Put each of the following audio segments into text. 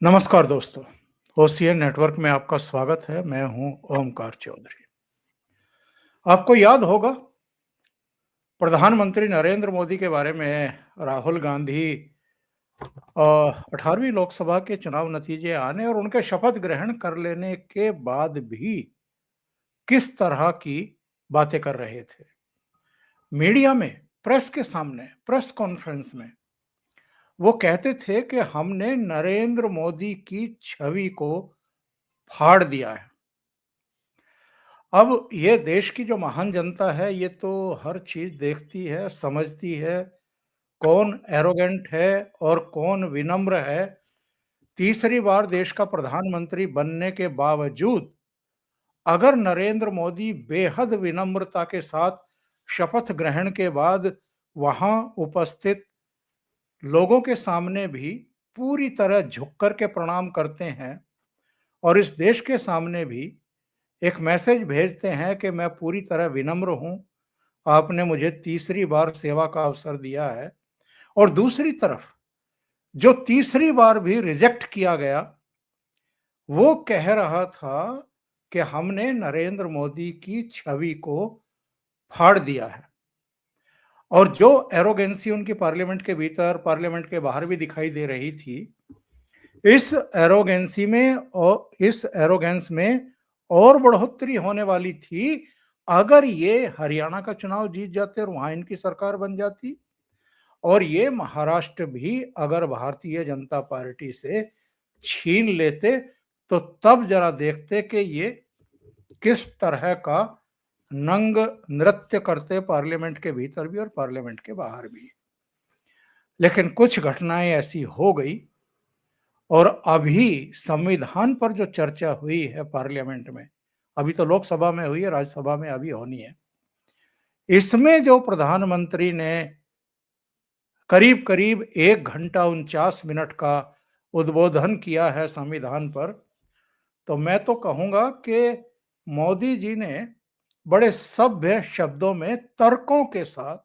नमस्कार दोस्तों, OCN network में आपका स्वागत है। मैं हूं ओमकार चौधरी। आपको याद होगा, प्रधानमंत्री नरेंद्र मोदी के बारे में राहुल गांधी 18वीं लोकसभा के चुनाव नतीजे आने और उनके शपथ ग्रहण कर लेने के बाद भी किस तरह की बातें कर रहे थे। मीडिया में, प्रेस के सामने, प्रेस कॉन्फ्रेंस में वो कहते थे कि हमने नरेंद्र मोदी की छवि को फाड़ दिया है। अब ये देश की जो महान जनता है, ये तो हर चीज देखती है, समझती है, कौन एरोगेंट है और कौन विनम्र है। तीसरी बार देश का प्रधानमंत्री बनने के बावजूद अगर नरेंद्र मोदी बेहद विनम्रता के साथ शपथ ग्रहण के बाद वहां उपस्थित लोगों के सामने भी पूरी तरह झुक कर के प्रणाम करते हैं और इस देश के सामने भी एक मैसेज भेजते हैं कि मैं पूरी तरह विनम्र हूं, आपने मुझे तीसरी बार सेवा का अवसर दिया है। और दूसरी तरफ जो तीसरी बार भी रिजेक्ट किया गया, वो कह रहा था कि हमने नरेंद्र मोदी की छवि को फाड़ दिया है। और जो एरोगेंसी उनकी पार्लियामेंट के भीतर, पार्लियामेंट के बाहर भी दिखाई दे रही थी, इस एरोगेंसी में और इस एरोगेंस में और बढ़ोतरी होने वाली थी अगर ये हरियाणा का चुनाव जीत जाते और वहां इनकी सरकार बन जाती, और ये महाराष्ट्र भी अगर भारतीय जनता पार्टी से छीन लेते, तो तब जरा देखते कि ये किस तरह का नंग नृत्य करते पार्लियामेंट के भीतर भी और पार्लियामेंट के बाहर भी। लेकिन कुछ घटनाएं ऐसी हो गई और अभी संविधान पर जो चर्चा हुई है पार्लियामेंट में, अभी तो लोकसभा में हुई है, राज्यसभा में अभी होनी है। इसमें जो प्रधानमंत्री ने करीब करीब 1 घंटा 49 मिनट का उद्बोधन किया है संविधान पर, तो मैं तो कहूंगा कि मोदी जी ने बड़े सभ्य शब्दों में, तर्कों के साथ,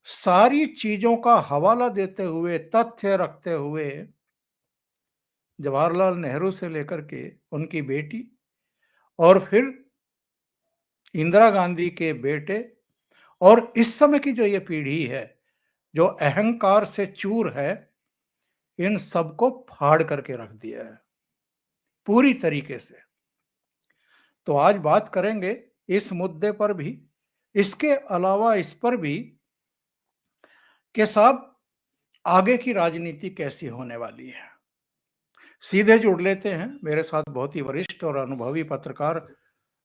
सारी चीजों का हवाला देते हुए, तथ्य रखते हुए, जवाहरलाल नेहरू से लेकर के उनकी बेटी और फिर इंदिरा गांधी के बेटे और इस समय की जो ये पीढ़ी है, जो अहंकार से चूर है, इन सबको फाड़ करके रख दिया है पूरी तरीके से। तो आज बात करेंगे इस मुद्दे पर भी, इसके अलावा इस पर भी कि साहब आगे की राजनीति कैसी होने वाली है। सीधे जुड़ लेते हैं, मेरे साथ बहुत ही वरिष्ठ और अनुभवी पत्रकार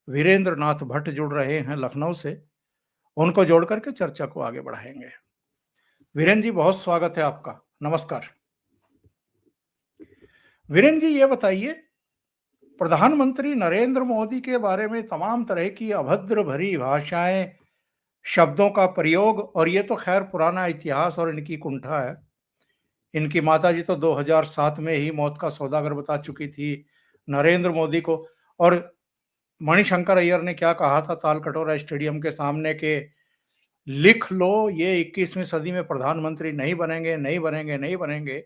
वीरेंद्र नाथ भट्ट जुड़ रहे हैं लखनऊ से। उनको जोड़ करके चर्चा को आगे बढ़ाएंगे। वीरेंद्र जी, बहुत स्वागत है आपका। नमस्कार वीरेंद्र जी, ये बताइए, प्रधानमंत्री नरेंद्र मोदी के बारे में तमाम तरह की अभद्र भरी भाषाएं, शब्दों का प्रयोग, और ये तो खैर पुराना इतिहास और इनकी कुंठा है। इनकी माताजी तो 2007 में ही मौत का सौदागर बता चुकी थी नरेंद्र मोदी को। और मणिशंकर अय्यर ने क्या कहा था तालकटोरा स्टेडियम के सामने के, लिख लो, ये 21वीं सदी में प्रधानमंत्री नहीं बनेंगे, नहीं बनेंगे, नहीं बनेंगे।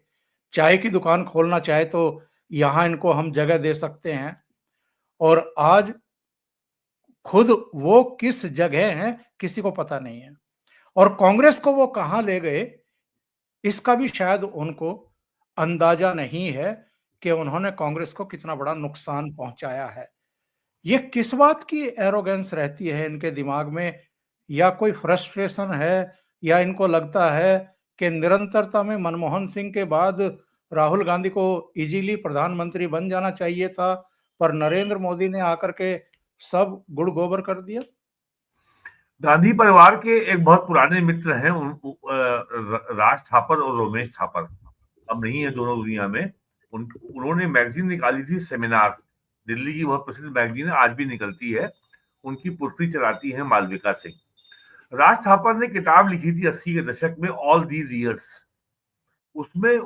चाय की दुकान खोलना चाहे तो यहां इनको हम जगह दे सकते हैं। और आज खुद वो किस जगह हैं किसी को पता नहीं है, और कांग्रेस को वो कहां ले गए इसका भी शायद उनको अंदाजा नहीं है कि उन्होंने कांग्रेस को कितना बड़ा नुकसान पहुंचाया है। ये किस बात की एरोगेंस रहती है इनके दिमाग में, या कोई फ्रस्ट्रेशन है, या इनको लगता है कि निरंतरता में मनमोहन सिंह के बाद राहुल गांधी को इजीली प्रधानमंत्री बन जाना चाहिए था, पर नरेंद्र मोदी ने आकर के सब गुड़ गोबर कर दिया। गांधी परिवार के एक बहुत पुराने मित्र हैं राज थापर और रोमेश थापर। अब नहीं है दोनों दुनिया में। उन्होंने मैगजीन निकाली थी सेमिनार, दिल्ली की बहुत प्रसिद्ध मैगजीन है, आज भी निकलती है। उनकी पुत्री चलाती है मालविका सिंह। राज थापर ने किताब लिखी थी 80 के दशक में, ऑल दीज ईयर्स। उसमें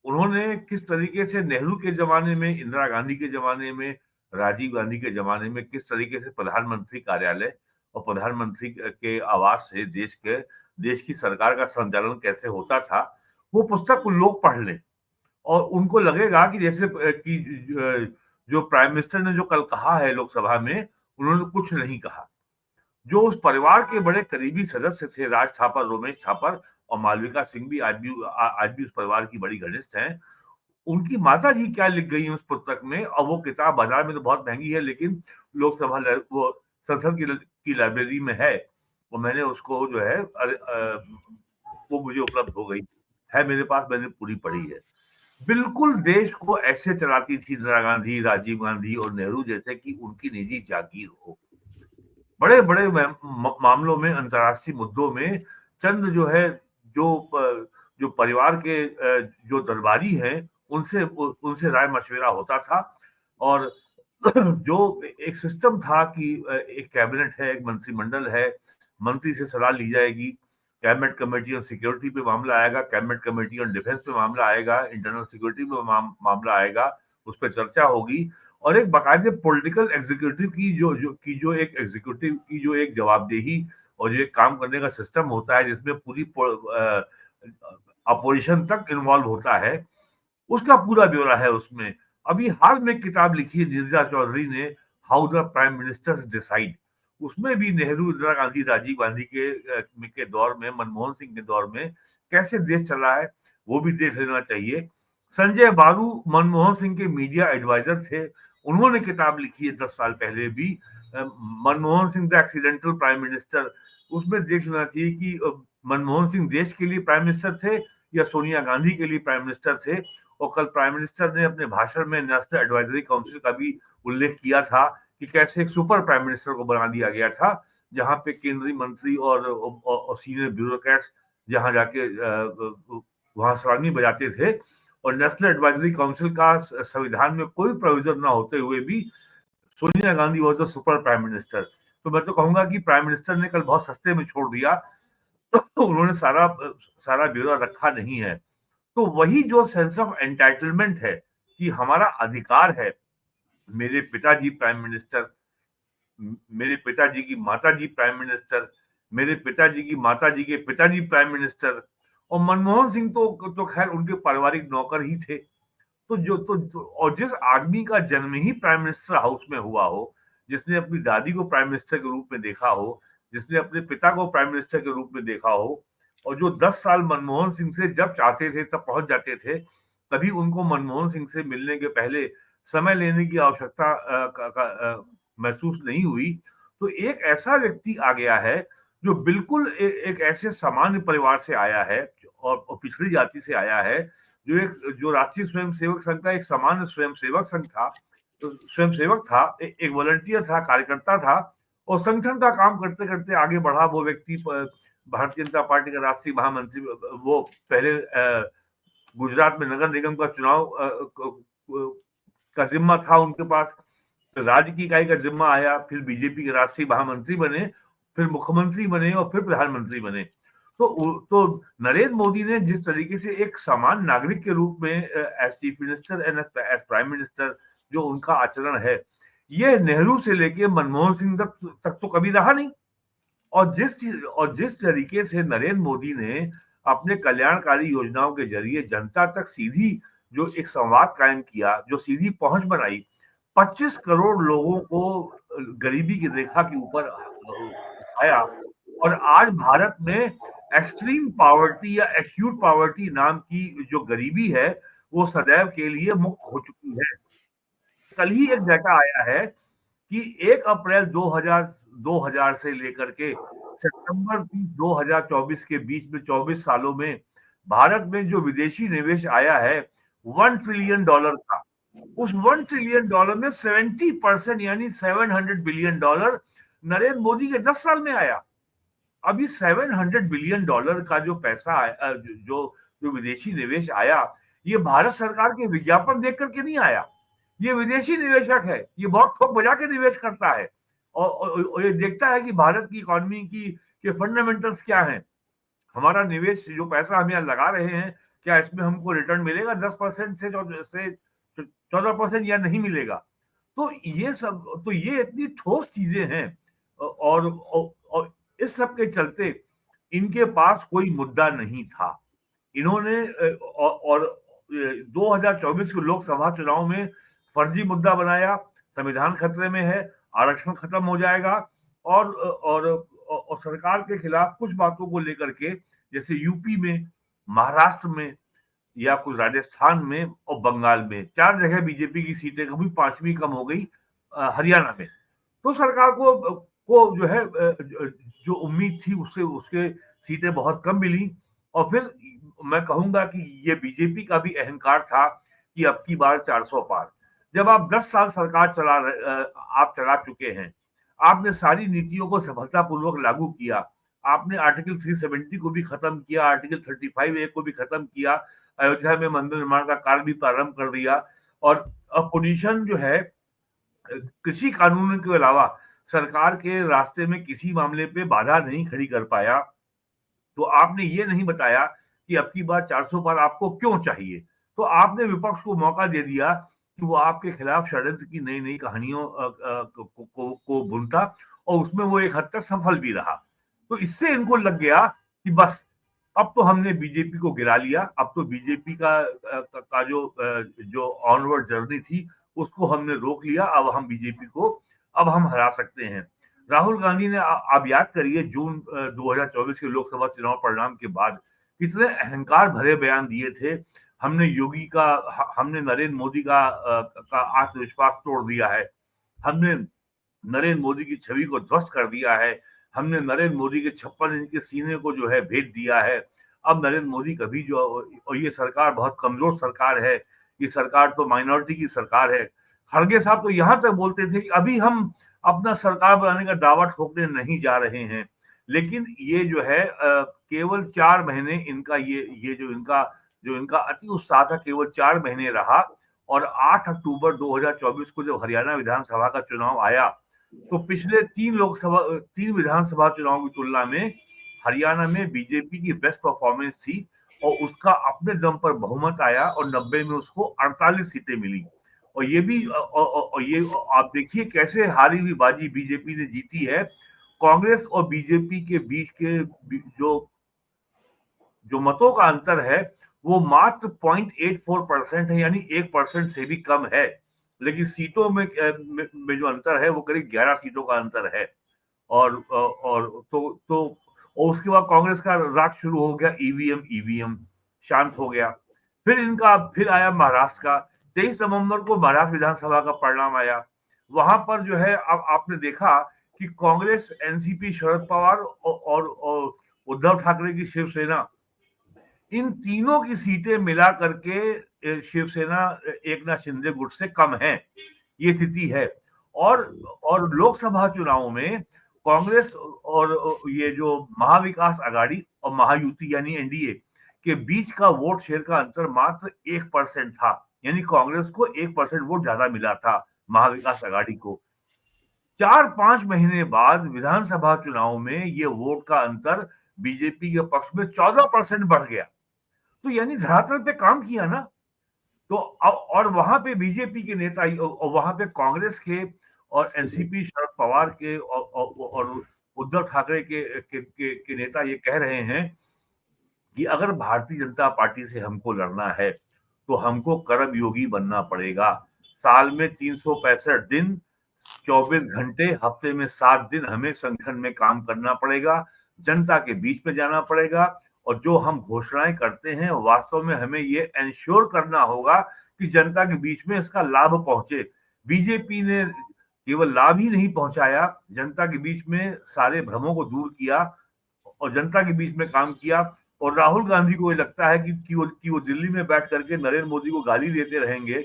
उन्होंने किस तरीके से नेहरू के जमाने में, इंदिरा गांधी के जमाने में, राजीव गांधी के जमाने में किस तरीके से प्रधानमंत्री कार्यालय और प्रधानमंत्री के आवास से देश की सरकार का संचालन कैसे होता था, वो पुस्तक लोग पढ़ लें। और उनको लगेगा कि जैसे कि जो प्राइम मिनिस्टर ने जो कल कहा है लोकसभा में, उन्होंने कुछ नहीं कहा। जो उस परिवार के बड़े करीबी सदस्य थे, राज थापर, रोमेश थापर और मालविका सिंह भी आज भी उस परिवार की बड़ी घनिष्ठ हैं। उनकी माता जी क्या लिख गई उस पुस्तक में, और वो किताब बाजार में तो बहुत महंगी है, लेकिन लोकसभा वो संसद की लाइब्रेरी में है। वो मैंने उसको जो है वो मुझे उपलब्ध हो गई है मेरे पास, मैंने पूरी पढ़ी है। बिल्कुल देश को ऐसे चलाती थी इंदिरा गांधी, राजीव गांधी और नेहरू जैसे कि उनकी निजी जागीर हो। बड़े बड़े मामलों में, अंतर्राष्ट्रीय मुद्दों में चंद जो है, जो परिवार के जो दरबारी हैं, उनसे राय मशविरा होता था। और जो एक सिस्टम था कि एक कैबिनेट है, एक मंत्रिमंडल है, मंत्री से सलाह ली जाएगी, कैबिनेट कमेटी ऑन सिक्योरिटी पे मामला आएगा, कैबिनेट कमेटी ऑन डिफेंस पे मामला आएगा, इंटरनल सिक्योरिटी पे मामला आएगा, उस पर चर्चा होगी, और एक बाकायदे पॉलिटिकल एग्जीक्यूटिव की जो एक जवाबदेही और जो एक काम करने का सिस्टम होता है, जिसमें पूरी अपोजिशन तक इन्वॉल्व होता है, उसका पूरा ब्यौरा है उसमें। अभी हाल में किताब लिखी है नीरजा चौधरी ने, how the prime ministers decide. उसमें भी नेहरू, इंदिरा गांधी, राजीव गांधी के दौर में, मनमोहन सिंह के दौर में कैसे देश चला है, वो भी देख लेना चाहिए। संजय बारू मनमोहन सिंह के मीडिया एडवाइजर थे, उन्होंने किताब लिखी है 10 साल पहले भी, Manmohan Singh the accidental prime minister. उसमें देख लेना चाहिए कि मनमोहन सिंह देश के लिए प्राइम मिनिस्टर थे या सोनिया गांधी के लिए प्राइम मिनिस्टर थे। और कल प्राइम मिनिस्टर ने अपने भाषण में नेशनल एडवाइजरी काउंसिल का भी उल्लेख किया था कि कैसे एक सुपर प्राइम मिनिस्टर को बना दिया गया था, जहां पे केंद्रीय मंत्री और सीनियर ब्यूरोक्रेट्स जहां जाके वहां सलामी बजाते थे, और नेशनल एडवाइजरी काउंसिल का संविधान में कोई प्रोविजन ना होते हुए भी Sonia Gandhi was the super prime minister. तो मैं तो कहूंगा कि प्राइम मिनिस्टर ने कल बहुत सस्ते में छोड़ दिया, तो उन्होंने सारा सारा ब्यौरा रखा नहीं है। तो वही जो सेंस ऑफ एंटाइटलमेंट है कि हमारा अधिकार है, मेरे पिताजी प्राइम मिनिस्टर, मेरे पिताजी की माताजी प्राइम मिनिस्टर, मेरे पिताजी की माताजी के पिताजी प्राइम मिनिस्टर, और मनमोहन सिंह तो खैर उनके पारिवारिक नौकर ही थे। और जिस आदमी का जन्म ही प्राइम मिनिस्टर हाउस में हुआ हो, जिसने अपनी दादी को प्राइम मिनिस्टर के रूप में देखा हो, जिसने अपने पिता को प्राइम मिनिस्टर के रूप में देखा हो, और जो 10 साल मनमोहन सिंह से जब चाहते थे तब पहुंच जाते थे, कभी उनको मनमोहन सिंह से मिलने के पहले समय लेने की आवश्यकता महसूस नहीं हुई। तो एक ऐसा व्यक्ति आ गया है जो बिल्कुल एक ऐसे सामान्य परिवार से आया है, और पिछड़ी जाति से आया है, जो राष्ट्रीय स्वयंसेवक संघ का एक सामान्य स्वयंसेवक संघ था, तो स्वयंसेवक था, एक वॉलंटियर था, कार्यकर्ता था, और संगठन का काम करते करते आगे बढ़ा वो व्यक्ति। भारतीय जनता पार्टी का राष्ट्रीय महामंत्री, वो पहले गुजरात में नगर निगम का चुनाव का जिम्मा था उनके पास, राज्य की इकाई का जिम्मा आया, फिर बीजेपी के राष्ट्रीय महामंत्री बने, फिर मुख्यमंत्री बने, और फिर प्रधानमंत्री बने। तो नरेंद्र मोदी ने जिस तरीके से एक सामान्य नागरिक के रूप में as chief minister and as prime minister जो उनका आचरण है, ये नेहरू से लेके मनमोहन सिंह तक तो कभी रहा नहीं। और जिस तरीके से नरेंद्र मोदी ने अपने कल्याणकारी योजनाओं के जरिए जनता तक सीधी जो एक संवाद कायम किया, जो सीधी पहुंच बनाई, 25 करोड़ लोगों को गरीबी की रेखा के ऊपर आया, और आज भारत में एक्सट्रीम पॉवर्टी या एक्यूट पॉवर्टी नाम की जो गरीबी है, वो सदैव के लिए मुक्त हो चुकी है। कल ही एक डाटा आया है कि 1 अप्रैल 2000 से लेकर के सितंबर 2024 के बीच में 24 सालों में भारत में जो विदेशी निवेश आया है, $1 ट्रिलियन था। उस $1 ट्रिलियन में 70% यानी $700 बिलियन नरेंद्र मोदी के 10 साल में आया। अभी $700 बिलियन का जो पैसा आया, जो विदेशी निवेश आया, ये भारत सरकार के विज्ञापन देख करके नहीं आया। ये विदेशी निवेशक है, ये बहुत ठोक बजा के निवेश करता है, और ये देखता है कि भारत की इकोनॉमी के फंडामेंटल्स क्या हैं। हमारा निवेश, जो पैसा हम यहाँ लगा रहे हैं, क्या इसमें हमको रिटर्न मिलेगा 10% से 14% या नहीं मिलेगा। तो ये इतनी ठोस चीजें हैं, और इस सब के चलते इनके पास कोई मुद्दा नहीं था। इन्होंने और 2024 के लोकसभा चुनाव में फर्जी मुद्दा बनाया, संविधान खतरे में है, आरक्षण खत्म हो जाएगा और सरकार के खिलाफ कुछ बातों को लेकर के, जैसे यूपी में, महाराष्ट्र में या कुछ राजस्थान में और बंगाल में 4 जगह बीजेपी की सीटें कभी 5वीं कम हो गई हरियाणा में। तो सरकार को जो है जो उम्मीद थी उससे उसके सीटें बहुत कम मिली और फिर मैं कहूंगा कि ये बीजेपी का भी अहंकार था कि अब की बार 400 पार। जब आप 10 साल सरकार आप चला चुके हैं, आपने सारी नीतियों को सफलतापूर्वक लागू किया, आपने आर्टिकल 370 को भी खत्म किया, आर्टिकल 35A को भी खत्म किया, अयोध्या में मंदिर निर्माण का कार्य भी प्रारंभ कर दिया और अपोजिशन जो है कृषि कानून के अलावा सरकार के रास्ते में किसी मामले पे बाधा नहीं खड़ी कर पाया। तो आपने ये नहीं बताया कि अब की बार 400 पार आपको क्यों चाहिए। तो आपने विपक्ष को मौका दे दिया कि वो आपके खिलाफ षड्यंत्र की नई नई कहानियों को बुनता और उसमें वो एक हद तक सफल भी रहा। तो इससे इनको लग गया कि बस अब तो हमने बीजेपी को गिरा लिया, अब तो बीजेपी का जो ऑनवर्ड जर्नी थी उसको हमने रोक लिया, अब हम बीजेपी को अब हम हरा सकते हैं। राहुल गांधी ने आप याद करिए जून 2024 के लोकसभा चुनाव परिणाम के बाद कितने अहंकार भरे बयान दिए थे। हमने नरेंद्र मोदी का आत्मविश्वास तोड़ दिया है, हमने नरेंद्र मोदी की छवि को ध्वस्त कर दिया है, हमने नरेंद्र मोदी के 56 इंच के सीने को जो है भेद दिया है। अब नरेंद्र मोदी कभी जो और ये सरकार बहुत कमजोर सरकार है, ये सरकार तो माइनॉरिटी की सरकार है। खड़गे साहब तो यहाँ तक बोलते थे कि अभी हम अपना सरकार बनाने का दावा ठोकने नहीं जा रहे हैं, लेकिन ये जो है केवल 4 महीने इनका ये जो इनका अति उत्साह था केवल 4 महीने रहा और 8 अक्टूबर 2024 को जब हरियाणा विधानसभा का चुनाव आया तो पिछले 3 विधानसभा चुनाव की तुलना में हरियाणा में बीजेपी की बेस्ट परफॉर्मेंस थी और उसका अपने दम पर बहुमत आया और 90 में उसको 48 सीटें मिली। और ये भी और ये आप देखिए कैसे हारी हुई बाजी बीजेपी ने जीती है। कांग्रेस और बीजेपी के बीच के जो मतों का अंतर है वो मात्र 0.84% है, यानी 1% से भी कम है, लेकिन सीटों में जो अंतर है वो करीब 11 सीटों का अंतर है। और और उसके बाद कांग्रेस का राग शुरू हो गया, ईवीएम शांत हो गया। फिर आया महाराष्ट्र का 23 नवंबर को महाराष्ट्र विधानसभा का परिणाम आया। वहां पर जो है अब आपने देखा कि कांग्रेस, एनसीपी, शरद पवार और उद्धव ठाकरे की शिवसेना, इन तीनों की सीटें मिला करके शिवसेना एकनाथ शिंदे गुट से कम है, ये स्थिति है। और लोकसभा चुनाव में कांग्रेस और ये जो महाविकास आघाड़ी और महायुति यानी एनडीए के बीच का वोट शेयर का अंतर मात्र 1% था, यानी कांग्रेस को 1% वोट ज्यादा मिला था महाविकास आघाड़ी को। 4-5 महीने बाद विधानसभा चुनाव में ये वोट का अंतर बीजेपी के पक्ष में 14% बढ़ गया। तो यानी धरातल पे काम किया ना। तो और वहां पे बीजेपी के नेता और वहां पे कांग्रेस के और एनसीपी शरद पवार के और उद्धव ठाकरे के नेता ये कह रहे हैं कि अगर भारतीय जनता पार्टी से हमको लड़ना है तो हमको कर्मयोगी बनना पड़ेगा। साल में 365 दिन, 24 घंटे, हफ्ते में 7 दिन हमें संगठन में काम करना पड़ेगा, जनता के बीच में जाना पड़ेगा और जो हम घोषणाएं करते हैं वास्तव में हमें ये एंश्योर करना होगा कि जनता के बीच में इसका लाभ पहुंचे। बीजेपी ने केवल लाभ ही नहीं पहुंचाया, जनता के बीच में सारे भ्रमों को दूर किया और जनता के बीच में काम किया। और राहुल गांधी को ये लगता है कि वो दिल्ली में बैठ करके नरेंद्र मोदी को गाली देते रहेंगे,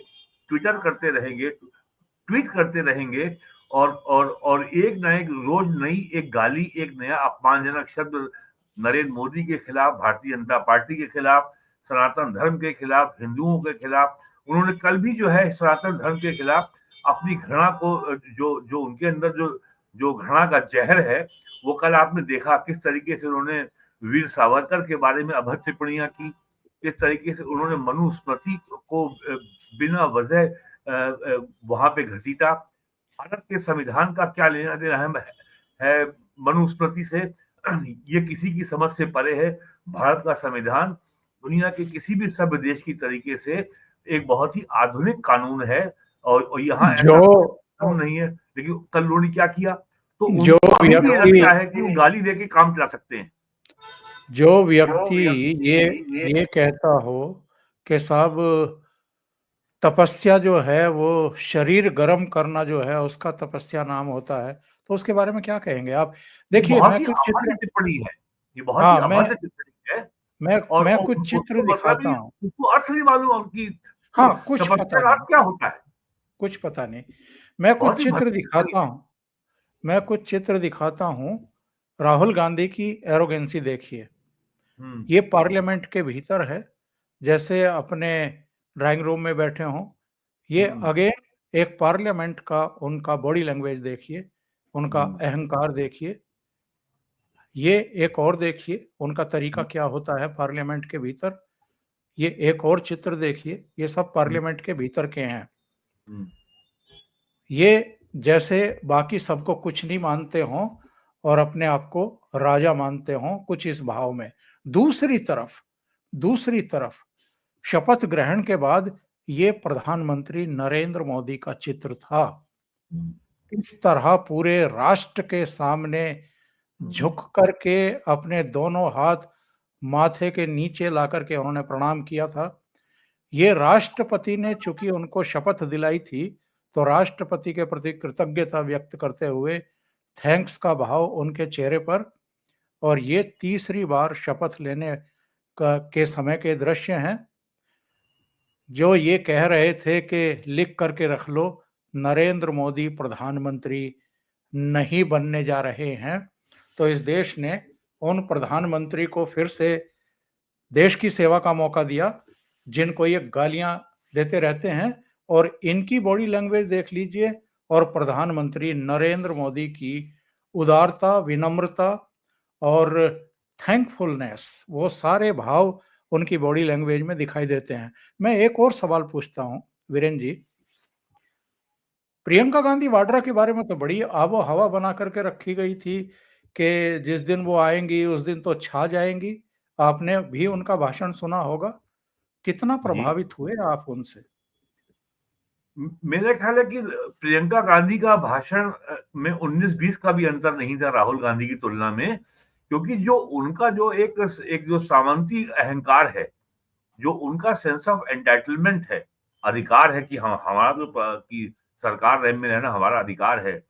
ट्विटर करते रहेंगे, ट्वीट करते रहेंगे और एक ना एक रोज नई एक गाली, एक नया अपमानजनक शब्द नरेंद्र मोदी के खिलाफ, भारतीय जनता पार्टी के खिलाफ, सनातन धर्म के खिलाफ, हिंदुओं के खिलाफ। उन्होंने कल भी जो है सनातन धर्म के खिलाफ अपनी घृणा को जो उनके अंदर जो घृणा का जहर है वो कल आपने देखा किस तरीके से उन्होंने वीर सावरकर के बारे में अभद्र टिप्पणियां की, किस तरीके से उन्होंने मनुस्मृति को बिना वजह वहां पे घसीटा। भारत के संविधान का क्या लेना देना है मनुस्मृति से, ये किसी की समझ से परे है। भारत का संविधान दुनिया के किसी भी सभ्य देश की तरीके से एक बहुत ही आधुनिक कानून है, और यहाँ जो ऐसा कोई कानून नहीं है। लेकिन कल उन्होंने क्या किया, तो जो उनको अभी भी ये व्यक्ति लगता है कि वो गाली देके काम चला सकते हैं। जो व्यक्ति ये ये कहता हो कि साहब तपस्या जो है वो शरीर गर्म करना जो है उसका तपस्या नाम होता है, तो उसके बारे में क्या कहेंगे आप? ये देखिए बहुत मैं ही कुछ अभद्र चित्र टिप्पणी है, ये बहुत ही हाँ मैं अभद्र टिप्पणी है। मैं और मैं कुछ चित्र उसको मतलब दिखाता ही हूँ। उसको अर्थ नहीं मालूम कि हाँ, कुछ तपस्या पता का नहीं, अर्थ क्या होता है। कुछ पता नहीं। मैं बहुत कुछ ही चित्र भद्दी टिप्पणी दिखाता है। हूँ मैं कुछ चित्र दिखाता हूँ। राहुल गांधी की एरोगेंसी देखिए। हम्म। ये पार्लियामेंट के भीतर है, जैसे अपने ड्राइंग रूम में बैठे हों। ये हम्म। अगेन एक पार्लियामेंट का उनका बॉडी लैंग्वेज देखिए, उनका हम्म। अहंकार देखिए। ये एक और देखिए उनका तरीका हम्म। क्या होता है पार्लियामेंट के भीतर। ये एक और चित्र देखिए, ये सब हम्म। पार्लियामेंट के भीतर के हैं। हम्म। ये जैसे बाकी सबको कुछ नहीं मानते हों और अपने आप को राजा मानते हों, कुछ इस भाव में। दूसरी तरफ दूसरी तरफ शपथ ग्रहण के बाद ये प्रधानमंत्री नरेंद्र मोदी का चित्र था। हम्म। इस तरह पूरे राष्ट्र के सामने हम्म। झुक करके अपने दोनों हाथ माथे के नीचे ला करके उन्होंने प्रणाम किया था। ये राष्ट्रपति ने चूंकि उनको शपथ दिलाई थी, तो राष्ट्रपति के प्रति कृतज्ञता व्यक्त करते हुए थैंक्स का भाव उनके चेहरे पर। और ये तीसरी बार शपथ लेने का के समय के दृश्य हैं। जो ये कह रहे थे कि लिख करके रख लो, नरेंद्र मोदी प्रधानमंत्री नहीं बनने जा रहे हैं, तो इस देश ने उन प्रधानमंत्री को फिर से देश की सेवा का मौका दिया, जिनको ये गालियां देते रहते हैं। और इनकी बॉडी लैंग्वेज देख लीजिए और प्रधानमंत्री नरेंद्र मोदी की उदारता, विनम्रता और थैंकफुलनेस, वो सारे भाव उनकी बॉडी लैंग्वेज में दिखाई देते हैं। मैं एक और सवाल पूछता हूं वीरेन जी। प्रियंका गांधी वाड्रा के बारे में तो बड़ी आबो हवा बना करके रखी गई थी कि जिस दिन वो आएंगी उस दिन तो छा जाएंगी। आपने भी उनका भाषण सुना होगा। कितना जी। प्रभावित हुए आप उनसे? मेरा ख्याल है कि प्रियंका गांधी का भाषण में 19-20 का भी अंतर नहीं था राहुल गांधी की तुलना में, क्योंकि जो उनका जो एक जो सामंती अहंकार है, जो उनका सेंस ऑफ एंटाइटलमेंट है, अधिकार है कि हम हमारा जो कि सरकार में रहना हमारा अधिकार है,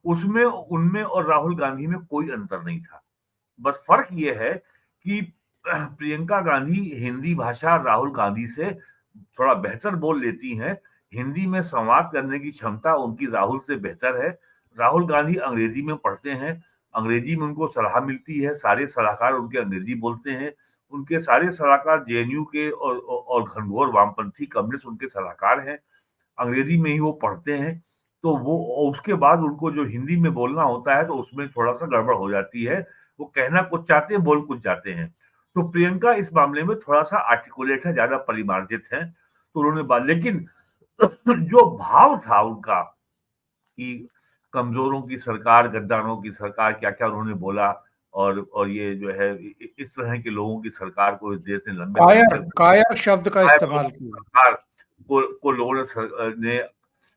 उसमें उनमें और राहुल गांधी में कोई अंतर नहीं था। बस फर्क ये है कि प्रियंका गांधी हिंदी भाषा राहुल गांधी से थोड़ा बेहतर बोल लेती हैं। हिंदी में संवाद करने की क्षमता उनकी राहुल से बेहतर है। राहुल गांधी अंग्रेजी में पढ़ते हैं, अंग्रेजी में उनको सलाह मिलती है, सारे सलाहकार उनके अंग्रेजी बोलते हैं। उनके सारे सलाहकार जेएनयू के और घनघोर वामपंथी कम्युनिस्ट उनके सलाहकार हैं, अंग्रेजी में ही वो पढ़ते हैं। तो वो उसके बाद उनको जो हिंदी में बोलना होता है तो उसमें थोड़ा सा गड़बड़ हो जाती है। वो कहना कुछ चाहते हैं, बोल कुछ जाते हैं। तो प्रियंका इस मामले में थोड़ा सा आर्टिकुलेट है, ज्यादा परिमार्जित है। तो उन्होंने बात, लेकिन जो भाव था उनका कि कमजोरों की सरकार, गद्दारों की सरकार, क्या क्या उन्होंने बोला। और ये जो है इस तरह के लोगों की सरकार को इस देश ने लंबे समय कायर तक, कायर शब्द का शायद इस्तेमाल लोगों की किया। सरकार को लोगों ने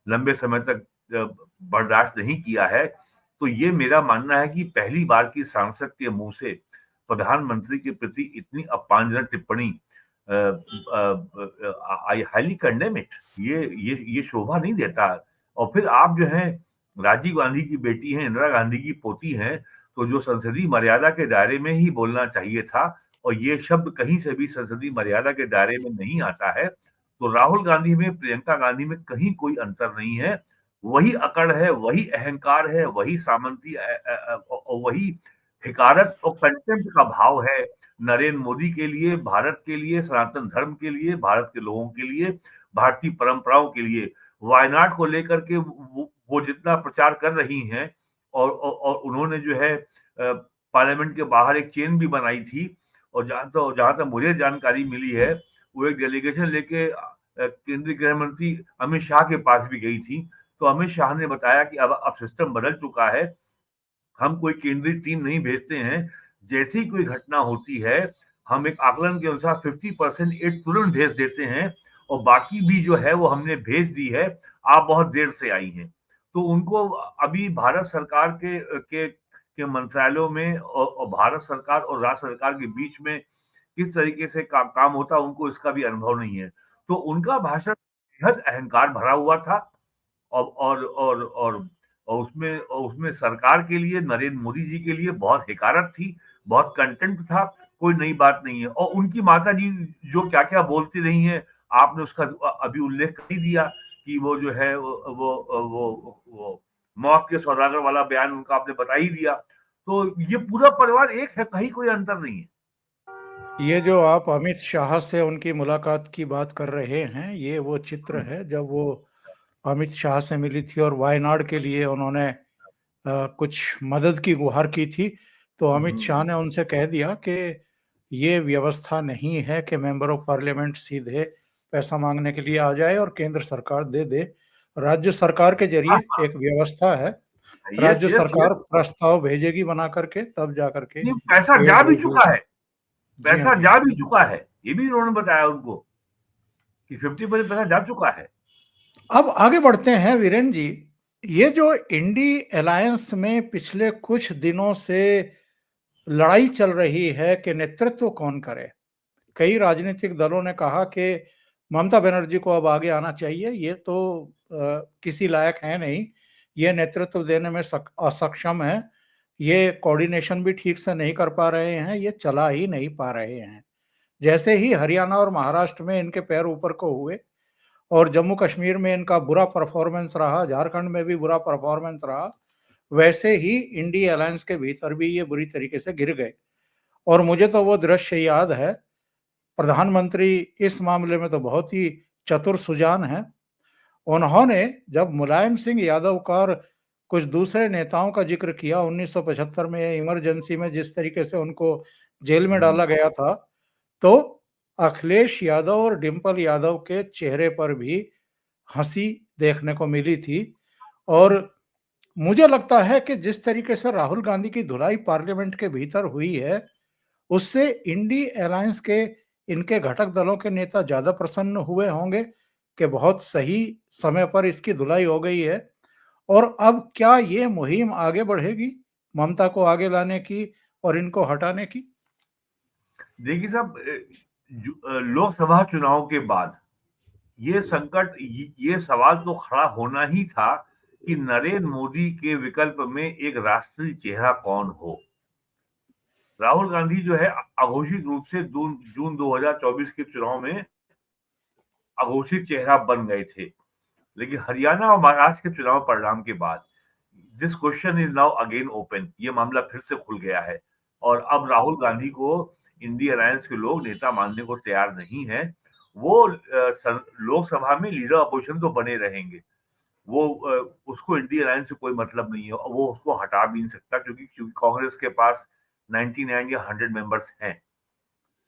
लंबे समय तक बर्दाश्त नहीं किया है। तो ये मेरा मानना है कि पहली बार की सांसद के मुंह से प्रधानमंत्री के प्रति इतनी अपमानजनक टिप्पणी, आई हाईली कंडेम इट। ये शोभा नहीं देता। और फिर आप जो है राजीव गांधी की बेटी हैं, इंदिरा गांधी की पोती हैं, तो जो संसदीय मर्यादा के दायरे में ही बोलना चाहिए था, और ये शब्द कहीं से भी संसदीय मर्यादा के दायरे में नहीं आता है। तो राहुल गांधी में, प्रियंका गांधी में कहीं कोई अंतर नहीं है। वही अकड़ है, वही अहंकार है, वही सामंती और वही हिकारत और कंटेम्प्ट का भाव है नरेंद्र मोदी के लिए, भारत के लिए, सनातन धर्म के लिए, भारत के लोगों के लिए, भारतीय परंपराओं के लिए। वायनाड को लेकर के वो जितना प्रचार कर रही हैं, और उन्होंने जो है पार्लियामेंट के बाहर एक चेन भी बनाई थी। और जहां तक मुझे जानकारी मिली है, वो एक डेलीगेशन लेके केंद्रीय गृह मंत्री अमित शाह के पास भी गई थी। तो अमित शाह ने बताया कि अब सिस्टम बदल चुका है, हम कोई केंद्रीय टीम नहीं भेजते हैं। जैसे ही कोई घटना होती है, हम एक आकलन के अनुसार 50% ईंट तुरंत भेज देते हैं और बाकी भी जो है वो हमने भेज दी है, आप बहुत देर से आई हैं। तो उनको अभी भारत सरकार के मंत्रालयों में और भारत सरकार और राज्य सरकार के बीच में किस तरीके से काम होता है, उनको इसका भी अनुभव नहीं है। तो उनका भाषण बेहद अहंकार भरा हुआ था और और और और उसमें सरकार के लिए, नरेंद्र मोदी जी के लिए बहुत हिकारत थी, बहुत कंटेंट था, कोई नई बात नहीं है। और उनकी माता जी जो क्या-क्या बोलती रही हैं, आपने उसका अभी उल्लेख कर ही दिया कि वो जो है वो मौत के सौदागर वाला बयान उनका आपने बता ही दिया। तो ये पूरा परिवार एक है, कहीं कोई अंतर नहीं है। ये जो आप अमित शाह से उनकी मुलाकात की बात कर रहे हैं, ये वो चित्र है जब वो अमित शाह से मिली थी और वायनाड के लिए उन्होंने कुछ मदद की गुहार की थी। तो अमित शाह ने उनसे कह दिया कि ये व्यवस्था नहीं है कि मेंबर ऑफ पार्लियामेंट सीधे पैसा मांगने के लिए आ जाए और केंद्र सरकार दे दे। राज्य सरकार के हाँ, जरिए हाँ। एक व्यवस्था है, यस, राज्य यस, सरकार यस। प्रस्ताव भेजेगी बना करके, तब जा करके नहीं, पैसा ये जा भी जो जो चुका है, जी हाँ, पैसा जी हाँ। जा भी चुका है। ये भी उन्होंने बताया उनको कि 50% पैसा जा चुका है। अब आगे बढ़ते हैं वीरेन जी। ये जो इंडी अलायंस में पिछले कुछ दिनों से लड़ाई चल रही है कि नेतृत्व कौन करे। कई राजनीतिक दलों ने कहा कि ममता बनर्जी को अब आगे आना चाहिए, ये तो किसी लायक है नहीं, ये नेतृत्व देने में असक्षम है, ये कोऑर्डिनेशन भी ठीक से नहीं कर पा रहे हैं, ये चला ही नहीं पा रहे हैं। जैसे ही हरियाणा और महाराष्ट्र में इनके पैर ऊपर को हुए और जम्मू कश्मीर में इनका बुरा परफॉर्मेंस रहा, झारखंड में भी बुरा परफॉर्मेंस रहा, वैसे ही इंडी अलायंस के भीतर भी ये बुरी तरीके से गिर गए। और मुझे तो वो दृश्य याद है, प्रधानमंत्री इस मामले में तो बहुत ही चतुर सुजान हैं। उन्होंने जब मुलायम सिंह यादव का और कुछ दूसरे नेताओं का जिक्र किया 1975 में इमरजेंसी में, जिस तरीके से उनको जेल में हुँ। डाला गया था, तो अखिलेश यादव और डिंपल यादव के चेहरे पर भी हंसी देखने को मिली थी। और मुझे लगता है कि जिस तरीके से राहुल गांधी की धुलाई पार्लियामेंट के भीतर हुई है, उससे इंडी अलायंस के इनके घटक दलों के नेता ज्यादा प्रसन्न हुए होंगे कि बहुत सही समय पर इसकी धुलाई हो गई है। और अब क्या ये मुहिम आगे बढ़ेगी, ममता को आगे लाने की और इनको हटाने की? देखिए साहब, लोकसभा चुनाव के बाद ये संकट, ये सवाल तो खड़ा होना ही था कि नरेंद्र मोदी के विकल्प में एक राष्ट्रीय चेहरा कौन हो। राहुल गांधी जो है अघोषित रूप से जून 2024 के चुनाव में अघोषित चेहरा बन गए थे। लेकिन हरियाणा और महाराष्ट्र के चुनाव परिणाम के बाद this question is now again open, ये मामला फिर से खुल गया है। और अब राहुल गांधी को इंडिया अलायंस के लोग नेता मानने को तैयार नहीं है। वो लोकसभा में लीडर अपोजिशन तो बने रहेंगे, वो उसको इंडिया अलायंस से कोई मतलब नहीं है और वो उसको हटा भी नहीं सकता, क्योंकि कांग्रेस के पास 99 या 100 मेंबर्स हैं।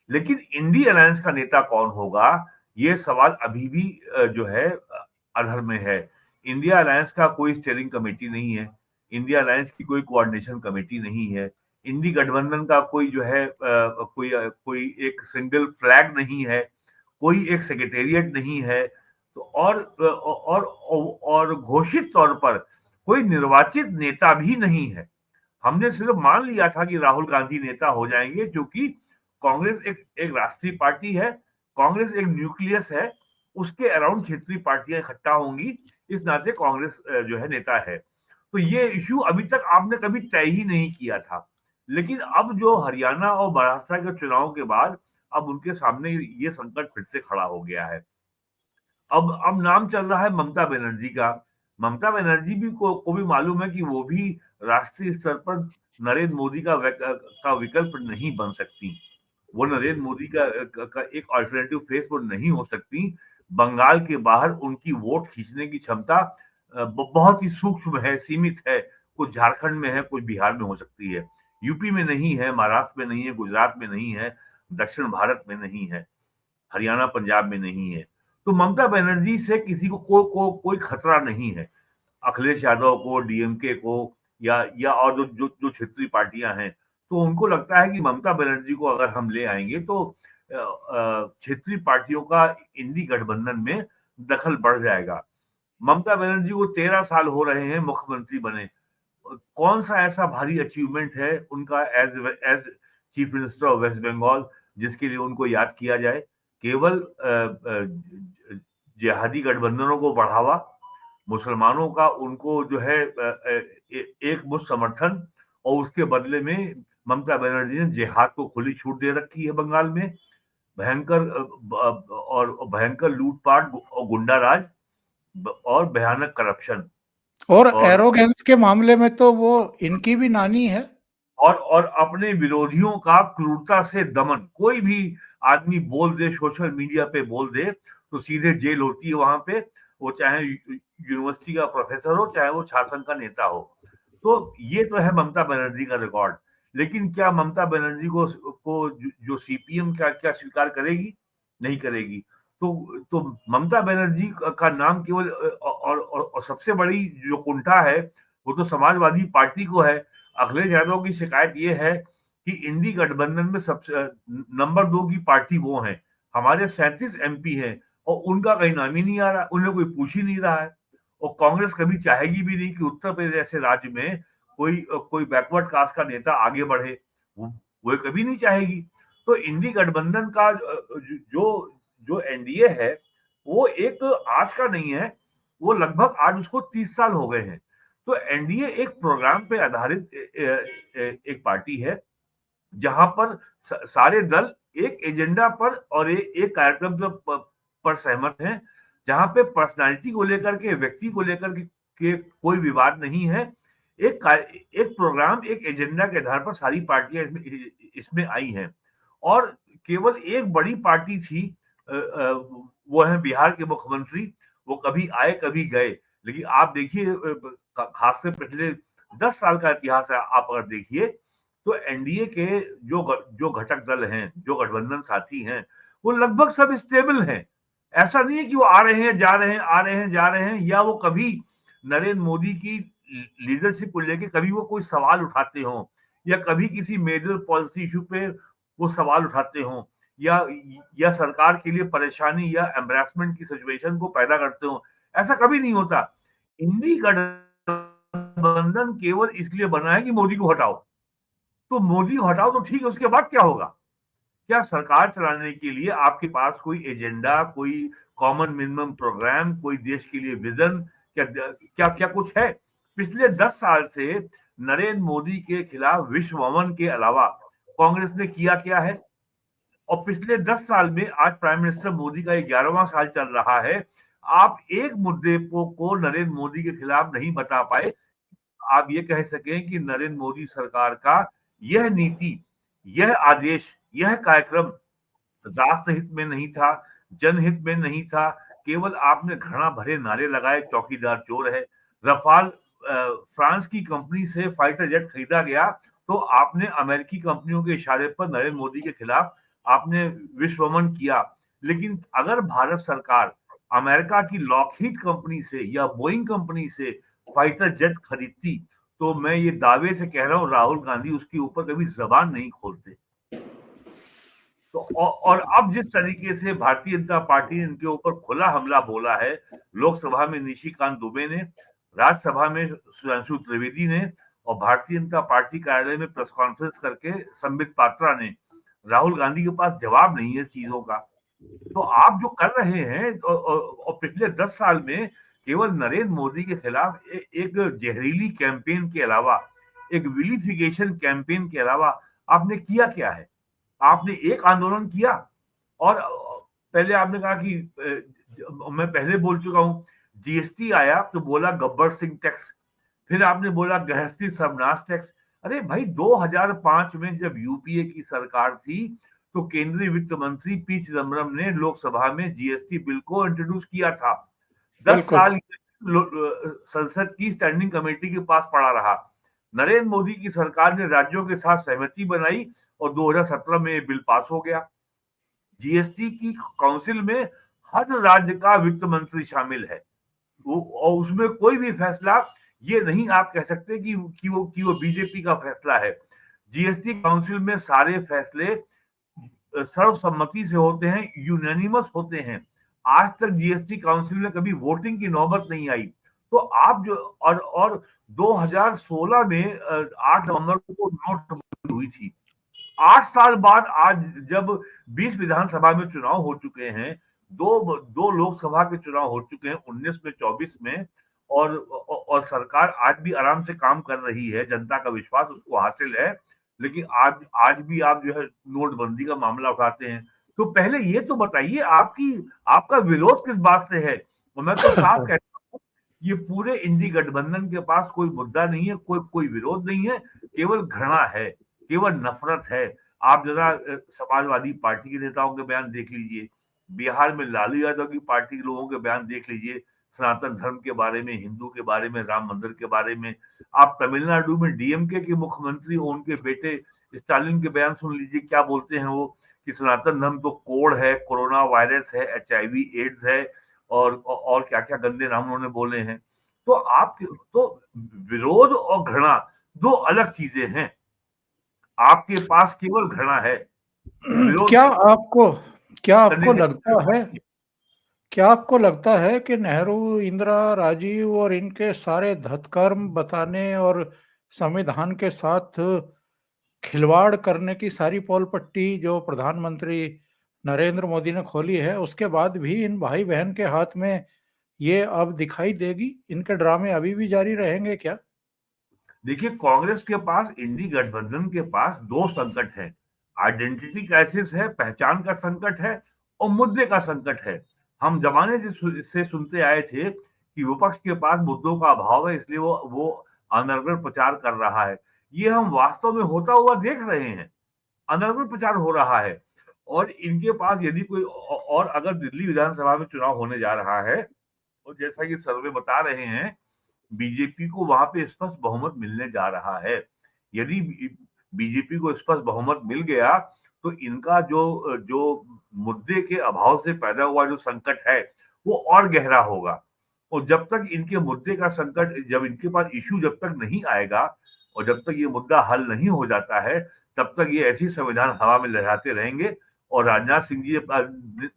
लेकिन इंडी अलायंस का नेता कौन होगा, ये सवाल अभी भी जो है अधर में है। इंडिया अलायंस का कोई स्टीयरिंग कमेटी नहीं है, इंडिया अलायंस की कोई कोऑर्डिनेशन कमेटी नहीं है, इंडी गठबंधन का कोई जो है कोई एक सिंगल फ्लैग नहीं है, कोई एक सेक्रेटेरिएट नहीं है। तो और घोषित तौर पर कोई निर्वाचित नेता भी नहीं है। हमने सिर्फ मान लिया था कि राहुल गांधी नेता हो जाएंगे, क्योंकि कांग्रेस एक एक राष्ट्रीय पार्टी है, कांग्रेस एक न्यूक्लियस है, उसके अराउंड क्षेत्रीय पार्टियां इकट्ठा होंगी, इस नाते कांग्रेस जो है नेता है। तो ये इश्यू अभी तक आपने कभी तय ही नहीं किया था। लेकिन अब जो हरियाणा और महाराष्ट्र के चुनाव के बाद अब उनके सामने ये संकट फिर से खड़ा हो गया है। अब नाम चल रहा है ममता बनर्जी का। ममता बनर्जी को भी मालूम है कि वो भी राष्ट्रीय स्तर पर नरेंद्र मोदी का विकल्प नहीं बन सकती। वो नरेंद्र मोदी का एक अल्टरनेटिव फेस वो नहीं हो सकती। बंगाल के बाहर उनकी वोट खींचने की क्षमता बहुत ही सूक्ष्म है, सीमित है। कुछ झारखंड में है, कुछ बिहार में हो सकती है, यूपी में नहीं है, महाराष्ट्र में नहीं है, गुजरात में नहीं है, दक्षिण भारत में नहीं है, हरियाणा पंजाब में नहीं है। तो ममता बनर्जी से किसी कोई खतरा नहीं है। अखिलेश यादव को, डीएमके को, या और जो क्षेत्रीय पार्टियां हैं, तो उनको लगता है कि ममता बनर्जी को अगर हम ले आएंगे तो क्षेत्रीय पार्टियों का इंडी गठबंधन में दखल बढ़ जाएगा। ममता बनर्जी को 13 साल हो रहे हैं मुख्यमंत्री बने, कौन सा ऐसा भारी अचीवमेंट है उनका as as chief minister of West Bengal जिसके लिए उनको याद किया जाए? केवल जिहादी गठबंधनों को बढ़ावा, मुसलमानों का उनको जो है एक मुश्त समर्थन, और उसके बदले में ममता बनर्जी ने जिहाद को खुली छूट दे रखी है बंगाल में। भयंकर और भयंकर लूटपाट और गुंडा राज और भयानक करप्शन, और और एरोगेंस के मामले में तो वो इनकी भी नानी है। और अपने विरोधियों का क्रूरता से दमन। कोई भी आदमी बोल दे, सोशल मीडिया पे बोल दे, तो सीधे जेल होती है वहां पे, वो चाहे यूनिवर्सिटी का प्रोफेसर हो, चाहे वो शासन का नेता हो। तो ये तो है ममता बनर्जी का रिकॉर्ड। लेकिन क्या ममता बनर्जी को जो सीपीएम क्या स्वीकार करेगी? नहीं करेगी। तो ममता बनर्जी का नाम केवल और सबसे बड़ी जो कुंठा है वो तो समाजवादी पार्टी को है। अखिलेश यादव की शिकायत ये है कि इंडी गठबंधन में सबसे नंबर 2 की पार्टी वो है, हमारे 37 एमपी हैं और उनका कहीं नाम ही नहीं आ रहा, उन्हें कोई पूछ ही नहीं रहा है। और कांग्रेस कभी चाहेगी भी नहीं कि उत्तर प्रदेश जैसे राज्य में कोई बैकवर्ड कास्ट का नेता आगे बढ़े, वो कभी नहीं चाहेगी। तो इंडी गठबंधन का जो जो एनडीए है वो एक आज का नहीं है, वो लगभग आज उसको 30 साल हो गए हैं। तो एनडीए एक प्रोग्राम पे आधारित एक पार्टी है जहां पर सारे दल एक एजेंडा पर और एक कार्यक्रम पर सहमत हैं, जहां पे पर्सनालिटी को लेकर के, व्यक्ति को लेकर के कोई विवाद नहीं है। एक प्रोग्राम, एक एजेंडा के आधार पर सारी पार्टियां इसमें आई हैं। और केवल एक बड़ी पार्टी थी, वो है बिहार के मुख्यमंत्री, वो कभी आए कभी गए। लेकिन आप देखिए, खासकर पिछले 10 साल का इतिहास है, आप अगर देखिए तो एनडीए के जो घटक दल हैं, जो गठबंधन साथी हैं, वो लगभग सब स्टेबल हैं। ऐसा नहीं है कि वो आ रहे हैं जा रहे हैं, आ रहे हैं जा रहे हैं, या वो कभी नरेंद्र मोदी की लीडरशिप को लेके कभी वो कोई सवाल उठाते हों, या कभी किसी मेजर पॉलिसी इशू पे वो सवाल उठाते हों, या सरकार के लिए परेशानी या एम्बैरेसमेंट की सिचुएशन को पैदा करते हों। ऐसा कभी नहीं होता। इंडी गठबंधन केवल इसलिए बना है कि मोदी को हटाओ। तो मोदी हटाओ तो ठीक है, उसके बाद क्या होगा? क्या सरकार चलाने के लिए आपके पास कोई एजेंडा, कोई कॉमन मिनिमम प्रोग्राम, कोई देश के लिए विजन, क्या क्या क्या कुछ है? पिछले 10 साल से नरेंद्र मोदी के खिलाफ विश्व भवन के अलावा कांग्रेस ने किया क्या है? और पिछले 10 साल में आज प्राइम मिनिस्टर मोदी का 11वां साल चल रहा है, आप एक मुद्दे को नरेंद्र मोदी के खिलाफ नहीं बता पाए। आप ये कह सकें कि नरेंद्र मोदी सरकार का यह नीति, यह आदेश, यह कार्यक्रम राष्ट्रहित में नहीं था, जनहित में नहीं था। केवल आपने घृणा भरे नारे लगाए, चौकीदार चोर है। रफाल फ्रांस की कंपनी से फाइटर जेट खरीदा गया, तो आपने अमेरिकी कंपनियों के इशारे पर नरेंद्र मोदी के खिलाफ आपने विश्वमन किया। लेकिन अगर भारत सरकार अमेरिका की लॉकहीड कंपनी से या बोइंग कंपनी से फाइटर जेट खरीदती, तो मैं ये दावे से कह रहा हूं राहुल गांधी उसके ऊपर कभी जबान नहीं खोलते। तो और अब जिस तरीके से भारतीय जनता पार्टी ने इनके ऊपर खुला हमला बोला है, लोकसभा में निशिकांत दुबे ने, राज्यसभा में सुधांशु त्रिवेदी ने, और भारतीय जनता पार्टी कार्यालय में प्रेस कॉन्फ्रेंस करके संबित पात्रा ने, राहुल गांधी के पास जवाब नहीं है चीजों का। तो आप जो कर रहे हैं, और पिछले 10 साल में केवल नरेंद्र मोदी के खिलाफ एक जहरीली कैंपेन के अलावा, एक विलिफिकेशन कैंपेन के अलावा आपने किया क्या है? आपने एक आंदोलन किया? और पहले आपने कहा कि मैं पहले बोल चुका हूं, जीएसटी आया तो बोला गब्बर सिंह टैक्स, फिर आपने बोला गृहस्थी सर्वनाश टैक्स। अरे भाई, 2005 में जब यूपीए की सरकार थी तो केंद्रीय वित्त मंत्री पी चिदम्बरम ने लोकसभा में जीएसटी बिल को इंट्रोड्यूस किया था। 10 साल संसद की स्टैंडिंग कमेटी के पास पड़ा रहा। नरेंद्र मोदी की सरकार ने राज्यों के साथ सहमति बनाई और 2017 में बिल पास हो गया। जीएसटी की काउंसिल में हर राज्य का वित्त मंत्री शामिल है, और उसमें कोई भी फैसला ये नहीं आप कह सकते कि वो बीजेपी का फैसला है। जीएसटी काउंसिल में सारे फैसले सर्वसम्मति से होते हैं, यूनानिमस होते हैं। आज तक जीएसटी काउंसिल में कभी वोटिंग की नौबत नहीं आई। तो आप जो और 2016 में 8 नवंबर को नोटबंदी हुई थी। 8 साल बाद आज जब 20 विधानसभा में चुनाव हो चुके हैं, दो लोकसभा के चुनाव हो चुके हैं, 19 में, 24 में, और सरकार आज भी आराम से काम कर रही है, जनता का विश्वास उसको हासिल है। लेकिन आज भी आप जो है नोटबंदी का मामला उठाते हैं। तो पहले ये तो बताइए आपका विरोध किस बात से है? और मैं तो साफ कहता हूँ, ये पूरे इंडी गठबंधन के पास कोई मुद्दा नहीं है, कोई विरोध नहीं है, केवल घृणा है, केवल नफरत है। आप जरा समाजवादी पार्टी के नेताओं के बयान देख लीजिए, बिहार में लालू यादव की पार्टी के लोगों के बयान देख लीजिए, सनातन धर्म के बारे में, हिंदू के बारे में, राम मंदिर के बारे में। आप तमिलनाडु में डीएमके के मुख्यमंत्री और उनके बेटे स्टालिन के बयान सुन लीजिए, क्या बोलते हैं वो, कि सनातन धर्म तो कोड़ है, कोरोना वायरस है, HIV एड्स है, और क्या क्या गंदे नाम उन्होंने बोले हैं। तो विरोध और घृणा दो अलग चीजें हैं। आपके पास केवल घृणा है, विरोध क्या आपको करने के क्या आपको लगता है कि नेहरू, इंदिरा, राजीव और इनके सारे धतकर्म बताने और संविधान के साथ खिलवाड़ करने की सारी पोल पट्टी जो प्रधानमंत्री नरेंद्र मोदी ने खोली है, उसके बाद भी इन भाई बहन के हाथ में ये अब दिखाई देगी? इनके ड्रामे अभी भी जारी रहेंगे क्या? देखिए, कांग्रेस के पास, इंडी गठबंधन के पास दो संकट है। आइडेंटिटी क्राइसिस है, पहचान का संकट है, और मुद्दे का संकट है। हम जमाने से सुनते आए थे कि विपक्ष के पास मुद्दों का अभाव है, इसलिए वो अनर्गल प्रचार कर रहा है। ये हम वास्तव में होता हुआ देख रहे हैं, अनर्गल प्रचार हो रहा है। और इनके पास यदि कोई और अगर दिल्ली विधानसभा में चुनाव होने जा रहा है, और जैसा कि सर्वे बता रहे हैं, बीजेपी को वहां पे स्पष्ट बहुमत मिलने जा रहा है। यदि बीजेपी को स्पष्ट बहुमत मिल गया, तो इनका जो जो मुद्दे के अभाव से पैदा हुआ जो संकट है, वो और गहरा होगा। और जब तक इनके मुद्दे का संकट, जब इनके पास इश्यू जब तक नहीं आएगा, और जब तक ये मुद्दा हल नहीं हो जाता है, तब तक ये ऐसी संविधान हवा में लहराते रहेंगे। और राजनाथ सिंह जी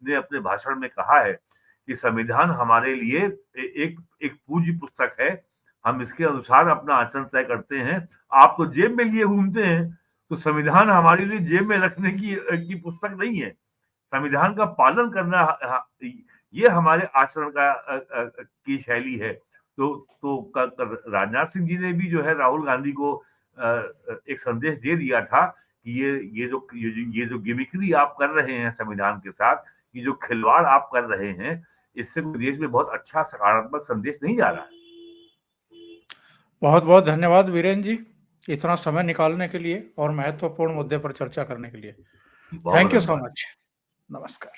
ने अपने भाषण में कहा है कि संविधान हमारे लिए एक एक पूज्य पुस्तक है, हम इसके अनुसार अपना आचरण तय करते हैं। आप तो जेब में लिए घूमते हैं, तो संविधान हमारे लिए जेब में रखने की पुस्तक नहीं है। संविधान का पालन करना, ये हमारे आचरण की शैली है। तो राजनाथ सिंह जी ने भी जो है राहुल गांधी को एक संदेश दे दिया था कि ये जो गिमिक्री आप कर रहे हैं संविधान के साथ, ये जो खिलवाड़ आप कर रहे हैं, इससे देश में बहुत अच्छा सकारात्मक संदेश नहीं जा रहा है। बहुत बहुत धन्यवाद वीरेंद्र जी, इतना समय निकालने के लिए और महत्वपूर्ण मुद्दे पर चर्चा करने के लिए। Thank you so much. नमस्कार।